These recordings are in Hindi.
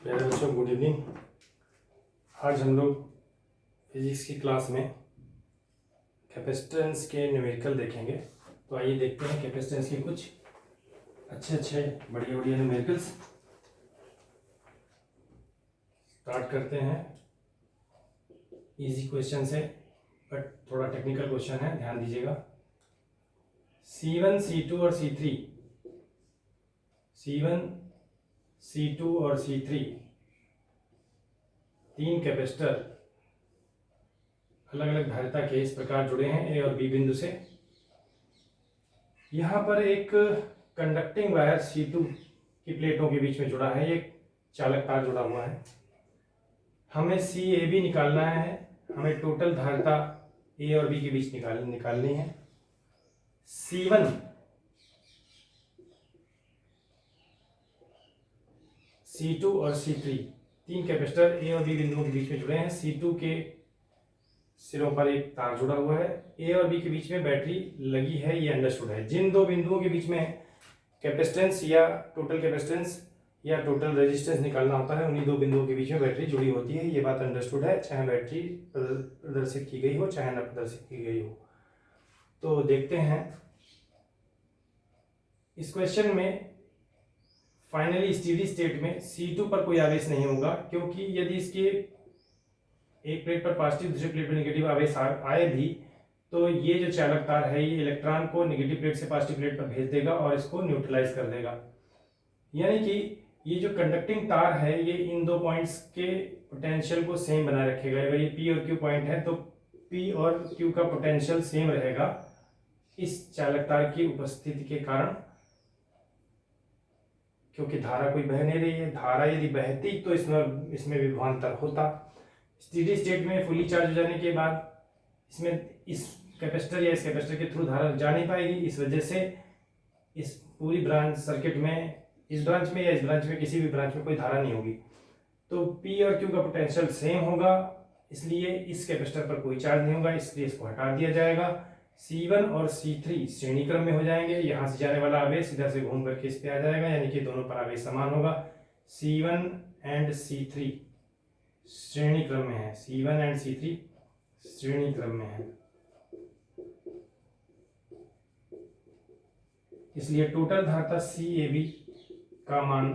प्यारे बच्चों, गुड इवनिंग। आज हम लोग फिजिक्स की क्लास में कैपेसिटेंस के न्यूमेरिकल देखेंगे। तो आइए देखते हैं कैपेसिटेंस के कुछ अच्छे बढ़िया बढ़िया न्यूमेरिकल्स। स्टार्ट करते हैं इजी क्वेश्चन से, बट थोड़ा टेक्निकल क्वेश्चन है, ध्यान दीजिएगा। C1, C2 और C3, C1, C2 और C3 तीन कैपेसिटर अलग अलग धारिता के इस प्रकार जुड़े हैं ए और बी बिंदु से। यहाँ पर एक कंडक्टिंग वायर C2 की प्लेटों के बीच में जुड़ा है, एक चालक तार जुड़ा हुआ है। हमें CAB निकालना है, हमें टोटल धारिता ए और बी के बीच निकालनी है। C1 C2 और C3 तीन कैपेसिटर ए और बी बिंदुओं के बीच में जुड़े हैं। C2 के सिरों पर एक तार जुड़ा हुआ है, ए और बी के बीच में बैटरी लगी है, ये अंडरस्टूड है। जिन दो बिंदुओं के बीच में कैपेसिटेंस या टोटल कैपेसिटेंस या टोटल रेजिस्टेंस निकालना होता है, उन्हीं दो बिंदुओं के बीच में बैटरी जुड़ी होती है, ये बात अंडरस्टूड है, चाहे बैटरी प्रदर्शित की गई हो चाहे न प्रदर्शित की गई हो। तो देखते हैं इस क्वेश्चन में फाइनली स्टीडी स्टेट में C2 पर कोई आवेश नहीं होगा, क्योंकि यदि इसके एक प्लेट पर पॉजिटिव दूसरी प्लेट पर नेगेटिव आवेश आए भी तो ये जो चालक तार है ये इलेक्ट्रॉन को नेगेटिव प्लेट से पॉजिटिव प्लेट पर भेज देगा और इसको न्यूट्रलाइज कर देगा। यानी कि ये जो कंडक्टिंग तार है ये इन दो पॉइंट्स के पोटेंशियल को सेम बनाए रखेगा। अगर ये P और Q पॉइंट है तो P और Q का पोटेंशियल सेम रहेगा इस चालक तार की उपस्थिति के कारण, क्योंकि धारा कोई बह नहीं रही है। धारा यदि बहती तो इसमें विभवांतर होता। स्टेडी स्टेट में फुली चार्ज हो जाने के बाद इसमें इस कैपेसिटर या इस कैपेसिटर के थ्रू धारा जा नहीं पाएगी। इस वजह से इस पूरी ब्रांच सर्किट में इस ब्रांच में या इस ब्रांच में किसी भी ब्रांच में कोई धारा नहीं होगी। तो P और Q का पोटेंशियल सेम होगा, इसलिए इस कैपेसिटर पर कोई चार्ज नहीं होगा, इसलिए इसको हटा दिया जाएगा। C1 और C3 श्रेणी क्रम में हो जाएंगे। यहाँ से जाने वाला आवेश इधर से घूम करके इस पे आ जाएगा, यानी कि दोनों पर आवेश समान होगा। C1 एंड C3 श्रेणी क्रम में है, C1 एंड C3 श्रेणी क्रम में है, इसलिए टोटल धारिता CAB का मान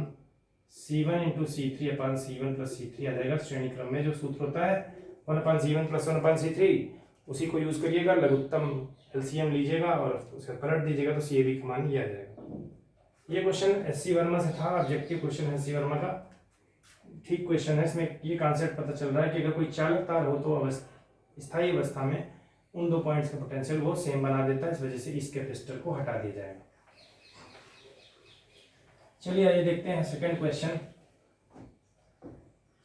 C1 इंटू C3 अपान C1 प्लस C3 आ जाएगा। श्रेणी क्रम में जो सूत्र होता है 1/C1 प्लस 1/C3 उसी को यूज करिएगा, लघुत्तम LCM लीजिएगा और उसे पलट दीजिएगा तो CAB का मान ये आ जाएगा। ये क्वेश्चन SC वर्मा से था, ऑब्जेक्टिव क्वेश्चन है SC वर्मा का, ठीक क्वेश्चन है। इसमें ये कॉन्सेप्ट पता चल रहा है कि अगर कोई चालक तार हो तो स्थायी अवस्था में उन दो पॉइंट्स का पोटेंशियल वो सेम बना देता है, इस वजह से इस कैपेसिटर को हटा दिया जाएगा। चलिए आइए देखते हैं सेकंड क्वेश्चन।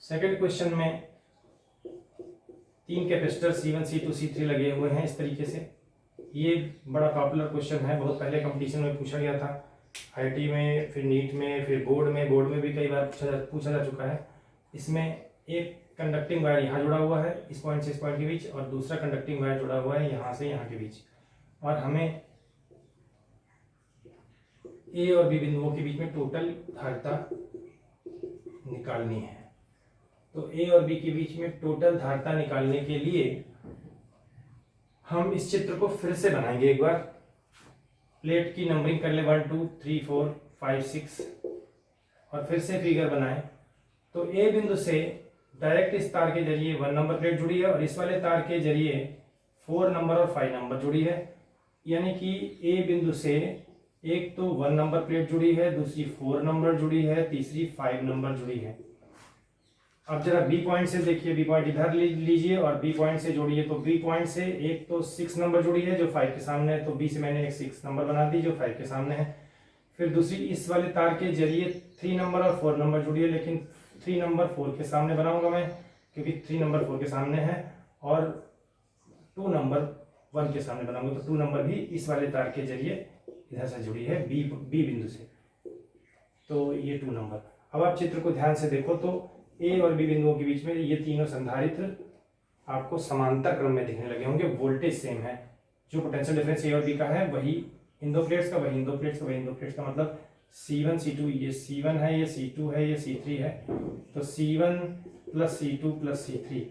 सेकंड क्वेश्चन में तीन कैपेसिटर C1, C2, C3 लगे हुए हैं इस तरीके से। ये बड़ा पॉपुलर क्वेश्चन है, बहुत पहले कंपटीशन में पूछा गया था, IIT में, फिर नीट में, फिर बोर्ड में भी कई बार पूछा जा चुका है। इसमें एक कंडक्टिंग वायर यहाँ जुड़ा हुआ है इस पॉइंट से इस पॉइंट के बीच, और दूसरा कंडक्टिंग वायर जुड़ा हुआ है यहाँ से यहाँ के बीच, और हमें ए और बी बिंदुओं के बीच में टोटल धारिता निकालनी है। तो ए और बी के बीच में टोटल धारिता निकालने के लिए हम इस चित्र को फिर से बनाएंगे एक बार। प्लेट की नंबरिंग कर ले 1 2 3 4 5 6 और फिर से फिगर बनाएं। तो ए बिंदु से डायरेक्ट इस तार के जरिए 1 नंबर प्लेट जुड़ी है और इस वाले तार के जरिए 4 नंबर और 5 नंबर जुड़ी है, यानी कि ए बिंदु से एक तो 1 नंबर प्लेट जुड़ी है, दूसरी 4 नंबर जुड़ी है, तीसरी 5 नंबर जुड़ी है। अब जरा बी पॉइंट से देखिए, बी पॉइंट इधर लीजिए और बी पॉइंट से जोड़िए। तो बी पॉइंट से एक तो 6 नंबर जुड़ी है जो 5 के सामने है, तो बी से मैंने एक 6 नंबर बना दी जो 5 के सामने है। फिर दूसरी इस वाले तार के जरिए 3 नंबर और 4 नंबर जुड़ी है, लेकिन 3 नंबर 4 के सामने बनाऊंगा मैं, क्योंकि 3 नंबर 4 के सामने है, और 2 नंबर 1 के सामने बनाऊंगा, तो 2 नंबर भी इस वाले तार के जरिए इधर से जुड़ी है बी बिंदु से, तो ये 2 नंबर। अब आप चित्र को ध्यान से देखो तो ए और बी बिंदुओं के बीच में ये तीनों संधारित्र आपको समांतर क्रम में दिखने लगे होंगे, वोल्टेज सेम है। जो पोटेंशियल डिफरेंस ए और बी का है वही इन दो प्लेट्स का, वही इन दो प्लेट्स का, वही इन दो प्लेट्स का, मतलब C1 C2, ये C1 है, ये C2 है, ये C3 है, तो C1 plus C2 plus C3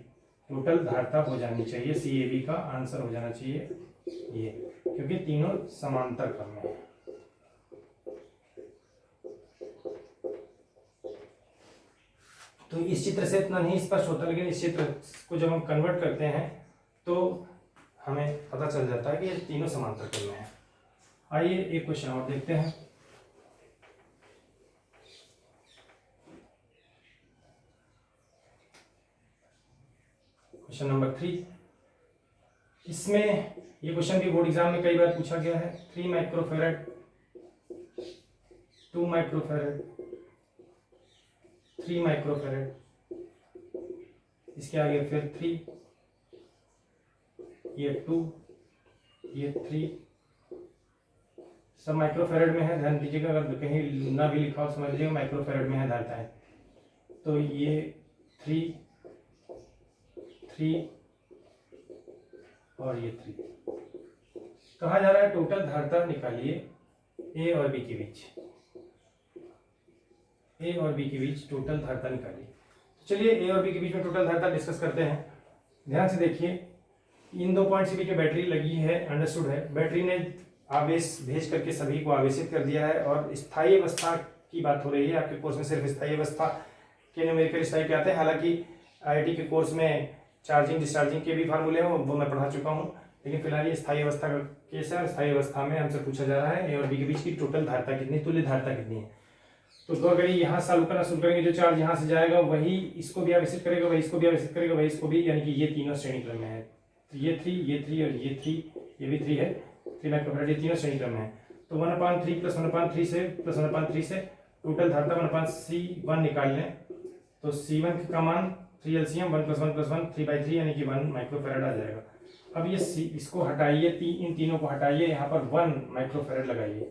total धारता हो जानी चाहिए। CAB का आंसर हो जाना चाहिए ये, क्योंकि तीनों समांतर क्रम में है। तो इस चित्र से इतना नहीं स्पष्ट होता, लेकिन इस चित्र को जब हम कन्वर्ट करते हैं तो हमें पता चल जाता है कि ये तीनों समांतर क्रम में है। आइए एक क्वेश्चन और देखते हैं। क्वेश्चन नंबर 3, इसमें ये क्वेश्चन भी बोर्ड एग्जाम में कई बार पूछा गया है। 3 माइक्रोफेरेड, 2 माइक्रोफेरेड, 3 माइक्रोफेरेड, इसके आगे फिर 3, ये 2, ये 3, सब माइक्रोफेरेड में है। ध्यान दीजिएगा, अगर कहीं ना भी लिखा हो समझ लीजिएगा माइक्रोफेरेड में है धारता है। तो ये 3 और ये 3। कहा जा रहा है टोटल धारता निकालिए ए और बी के बीच, ए और बी के बीच टोटल धारता निकालिए। तो चलिए ए और बी के बीच में टोटल धारता डिस्कस करते हैं। ध्यान से देखिए, इन 2 पॉइंट्स के बीच में बैटरी लगी है, अंडरस्टूड है। बैटरी ने आवेश भेज करके सभी को आवेशित कर दिया है, और स्थायी अवस्था की बात हो रही है। आपके कोर्स में सिर्फ स्थायी अवस्था के न्यूमेरिकल स्टाइल आते हैं। हालांकि IIT के कोर्स में चार्जिंग डिस्चार्जिंग के भी फार्मूले हैं, वो मैं पढ़ा चुका हूँ, लेकिन फिलहाल ये स्थायी अवस्था का केस है। स्थायी अवस्था में हमसे पूछा जा रहा है ए और बी के बीच की टोटल धारता कितनी, तुल्य धारता कितनी है। तो अगर यहाँ चालू करना शुरू करेंगे, जो चार्ज यहाँ से जाएगा वही इसको भी आवेशित करेगा, वही इसको भी आवेशित करेगा, वही इसको भी, यानी कि ये तीनों श्रेणी क्रम में है। तो ये 3 और ये 3, ये भी 3 है, 3 माइक्रोफेरेड, ये तीनों श्रेणी क्रम में है। तो 1/3 प्लस 1/3 से टोटल धारता 1/C1 निकाल लें, तो C1 का मान 3 LCM 1 + 1 + 1 3/3 यानी कि 1 माइक्रोफेरेड आ जाएगा। अब ये इसको हटाइए, इन तीनों को हटाइए, यहाँ पर 1 माइक्रोफेरेड लगाइए,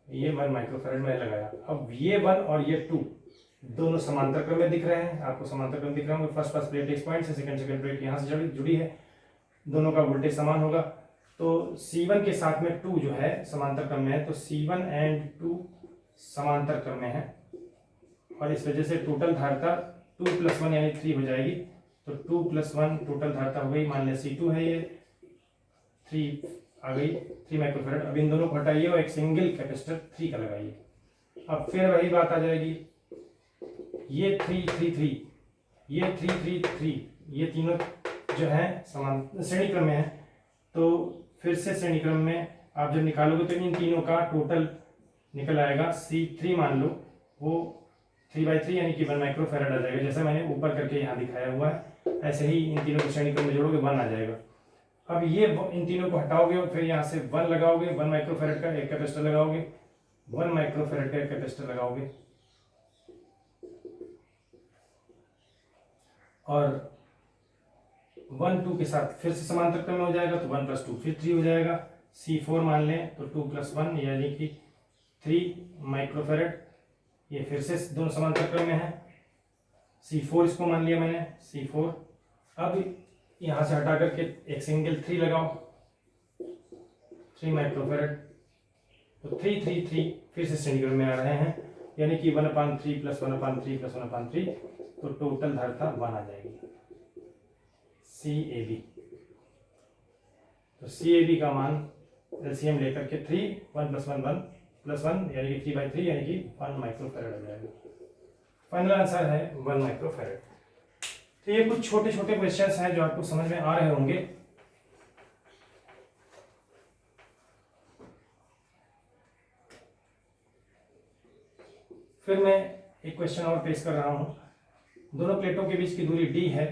ये 1 माइक्रोफेरेड में लगाया। अब ये 1 और ये 2 दोनों समांतर क्रम में दिख रहे हैं, आपको समांतर क्रम दिख रहा होंगे। फर्स्ट प्लेट इस पॉइंट से, सेकंड प्लेट यहाँ से जुड़ी है, दोनों का वोल्टेज समान होगा। तो C1 के साथ में 2 जो है समांतर क्रम में है, तो C1 and 2 समांतर क्रम में है, और इस वजह से टोटल धारता 2 + 1 यानी 3 हो जाएगी। तो 2 + 1 टोटल धारता हो गई, मान लिया C2 है, ये 3 आ गई, 3 माइक्रोफेरेड। अब इन दोनों को हटाइए और एक सिंगल कैपेसिटर 3 का लगाइए। अब फिर वही बात आ जाएगी, ये 3 3 3, ये 3 3 3, ये तीनों जो है समान श्रेणी क्रम में है। तो फिर से श्रेणी क्रम में आप जब निकालोगे तो इन तीनों का टोटल निकल आएगा। C3 मान लो वो 3/3 यानी कि 1 माइक्रोफेरेड आ जाएगा, जैसे मैंने ऊपर करके यहाँ दिखाया हुआ है। ऐसे ही इन तीनों को श्रेणी क्रम में जोड़ोगे 1 आ जाएगा। अब ये इन तीनों को हटाओगे और फिर यहाँ से 1 लगाओगे, 1 माइक्रोफेरेड का एक कैपेसिटर लगाओगे, 1 माइक्रोफेरेड का एक कैपेसिटर लगाओगे, और 1 2 के साथ फिर से समांतर क्रम में हो जाएगा, तो 1 + 2 फिर 3 हो जाएगा। C4 मान लें तो 2 + 1 यानी कि 3 माइक्रोफेरेड, ये फिर से दोनों समांतर क्रम में है। C4 इसको मान लिया मैंने, C4। अब यहाँ से हटा करके एक सिंगल 3 लगाओ, 3 माइक्रोफेरेड, तो 3 3 3 फिर से श्रेणी क्रम में आ रहे हैं, यानी कि 1/3 + 1/3 + 1/3, तो टोटल धारता 1 आ जाएगी, CAB। तो CAB का मान LCM लेकर के 3 1 + 1 1 + 1 यानी कि 3/3 यानी कि 1 माइक्रोफेरेड आ जाएगा। फाइनल आंसर है 1 माइक्रोफेरेड। तो ये कुछ छोटे छोटे क्वेश्चंस हैं जो आपको समझ में आ रहे होंगे। फिर मैं एक क्वेश्चन और पेश कर रहा हूं। दोनों प्लेटों के बीच की दूरी d है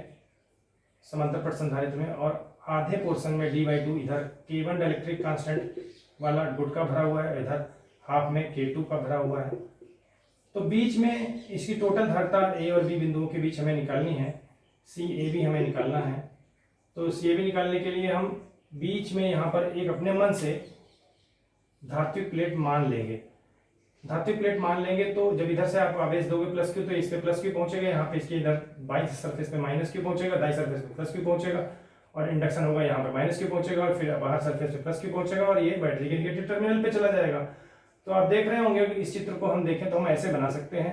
समांतर पट संधारित्र में, और आधे पोर्शन में d/2 इधर K1 डाइलेक्ट्रिक कांस्टेंट वाला गुटका भरा हुआ है, इधर हाफ में K2 का भरा हुआ है। तो बीच में इसकी टोटल धारता A और B बिंदुओं के बीच हमें निकालनी है, CAB हमें निकालना है। तो CAB निकालने के लिए हम बीच में यहाँ पर एक अपने मन से धात्विक प्लेट मान लेंगे। धात्विक प्लेट मान लेंगे तो जब इधर से आप आवेश दोगे +Q, तो इस पे +Q पहुंचेगा, यहाँ पे इसके इधर बाई सरफेस पे -Q पहुंचेगा, दाई सरफेस पे +Q पहुंचेगा, और इंडक्शन होगा यहाँ पे -Q पहुंचेगा, और फिर बाहर सरफेस पे +Q पहुंचेगा, और ये बैटरी के नेगेटिव टर्मिनल पे चला जाएगा। तो आप देख रहे होंगे कि इस चित्र को हम देखें तो हम ऐसे बना सकते हैं।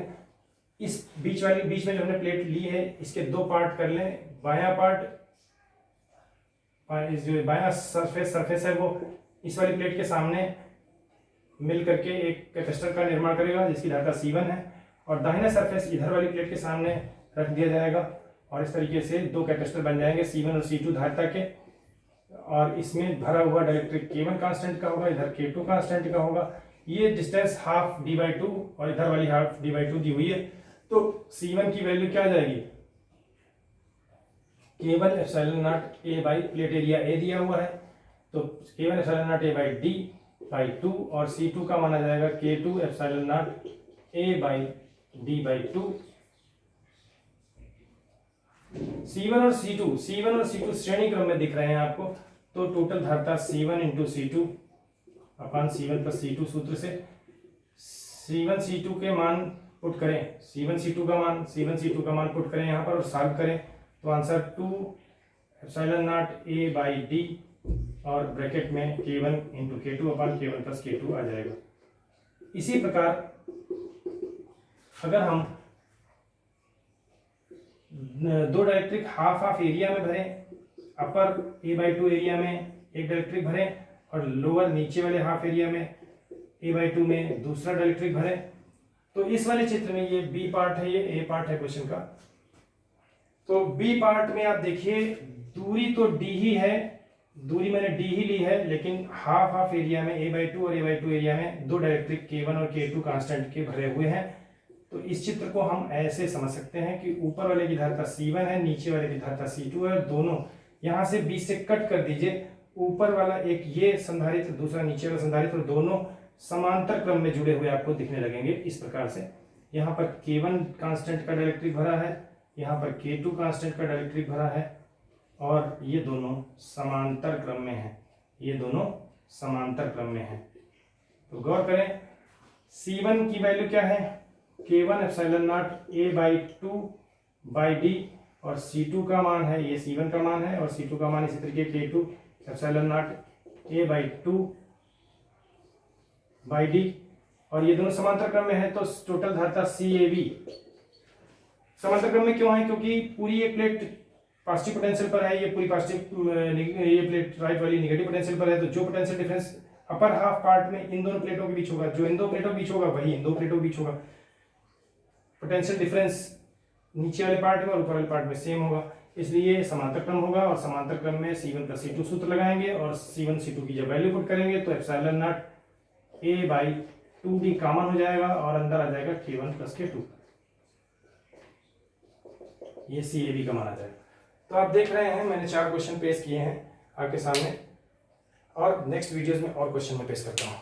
इस बीच में जो हमने प्लेट ली है इसके दो पार्ट कर लें। बायां पार्ट, जो बायां सरफेस है वो इस वाली प्लेट के सामने मिल करके एक कैपेसिटर का निर्माण करेगा जिसकी धारिता C1 है, और दाहिना सरफेस इधर वाली प्लेट के सामने रख दिया जाएगा और इस तरीके से दो कैपेसिटर बन जाएंगे C1 और C2 धारिता के। और इसमें भरा हुआ डाइलेक्ट्रिक K1 कांस्टेंट का होगा, इधर K2 कांस्टेंट का होगा। ये डिस्टेंस हाफ d/2 और इधर वाली हाफ d/2 दी हुई है। तो C1 की वैल्यू क्या आ जाएगी, K1 epsilon not A by plate area A दिया हुआ है, तो K1 epsilon not A by D/2, और C2 का माना जाएगा K2 epsilon not A by D/2। C1 और C2 श्रेणी क्रम में दिख रहे हैं आपको, तो टोटल धारिता C1 इंटू C2 अपन C1 प्लस C2 सूत्र से C1 C2 के मान पुट करें, C1 C2 का मान पुट करें यहाँ पर और सॉल्व करें तो answer 2 epsilon not A by D और ब्रैकेट में K1 इंटू K2 अपन K1 प्लस K2 आ जाएगा। इसी प्रकार अगर हम दो डाइलेक्ट्रिक हाफ एरिया में भरें, अपर A/2 एरिया में एक डाइलेक्ट्रिक भरें और लोअर नीचे वाले हाफ एरिया में A/2 में दूसरा डाइलेक्ट्रिक भरें, तो इस वाले चित्र में ये B पार्ट है, ये A पार्ट है क्वेश्चन का। तो B पार्ट में आप देखिए दूरी तो D ही है, दूरी मैंने D ही ली है, लेकिन हाफ एरिया में A/2 और A/2 एरिया में दो डाइलेक्ट्रिक K1 और K2 कांस्टेंट के भरे हुए हैं। तो इस चित्र को हम ऐसे समझ सकते हैं कि ऊपर वाले की धारिता C1 है, नीचे वाले की धारिता C2 है, दोनों यहाँ से बीच से कट कर दीजिए। ऊपर वाला एक ये संधारित्र, दूसरा नीचे वाला संधारित्र, दोनों समांतर क्रम में जुड़े हुए आपको दिखने लगेंगे इस प्रकार से। यहाँ पर K1 कांस्टेंट का डाइलेक्ट्रिक भरा है, यहाँ पर K2 कांस्टेंट का डाइलेक्ट्रिक भरा है, और ये दोनों समांतर क्रम में है, ये दोनों समांतर क्रम में है। तो गौर करें C1 की वैल्यू क्या है, K1 epsilon not A/2 by D, और C2 का मान है, ये C1 का मान है, और C2 का मान इसी तरीके K2 epsilon not A/2 by D, और ये दोनों समांतर क्रम में है। तो टोटल धारिता CAB समांतर क्रम में क्यों है, क्योंकि पूरी ये प्लेट पॉजिटिव पोटेंशियल पर है, ये पूरी पॉजिटिव, ये प्लेट राइट वाली नेगेटिव पोटेंशियल पर है। तो जो potential difference upper half part में इन दोनों प्लेटों के बीच होगा, जो इन दो प्लेटों के बीच होगा वही इन दो प्लेटों के बीच होगा। पोटेंशियल डिफरेंस नीचे वाले पार्ट में और ऊपर वाले पार्ट में सेम होगा, इसलिए समांतर क्रम होगा। और समांतर क्रम में C1 प्लस C2 सूत्र लगाएंगे और C1 C2 की जब वैल्यू पुट करेंगे तो एप्सिलॉन नॉट A/2D कॉमन हो जाएगा और अंदर आ जाएगा K1 प्लस K2, ये CAB का मान आ जाएगा। तो आप देख रहे हैं मैंने 4 क्वेश्चन पेश किए हैं आपके सामने, और नेक्स्ट वीडियोस में और क्वेश्चन में पेश करता हूँ।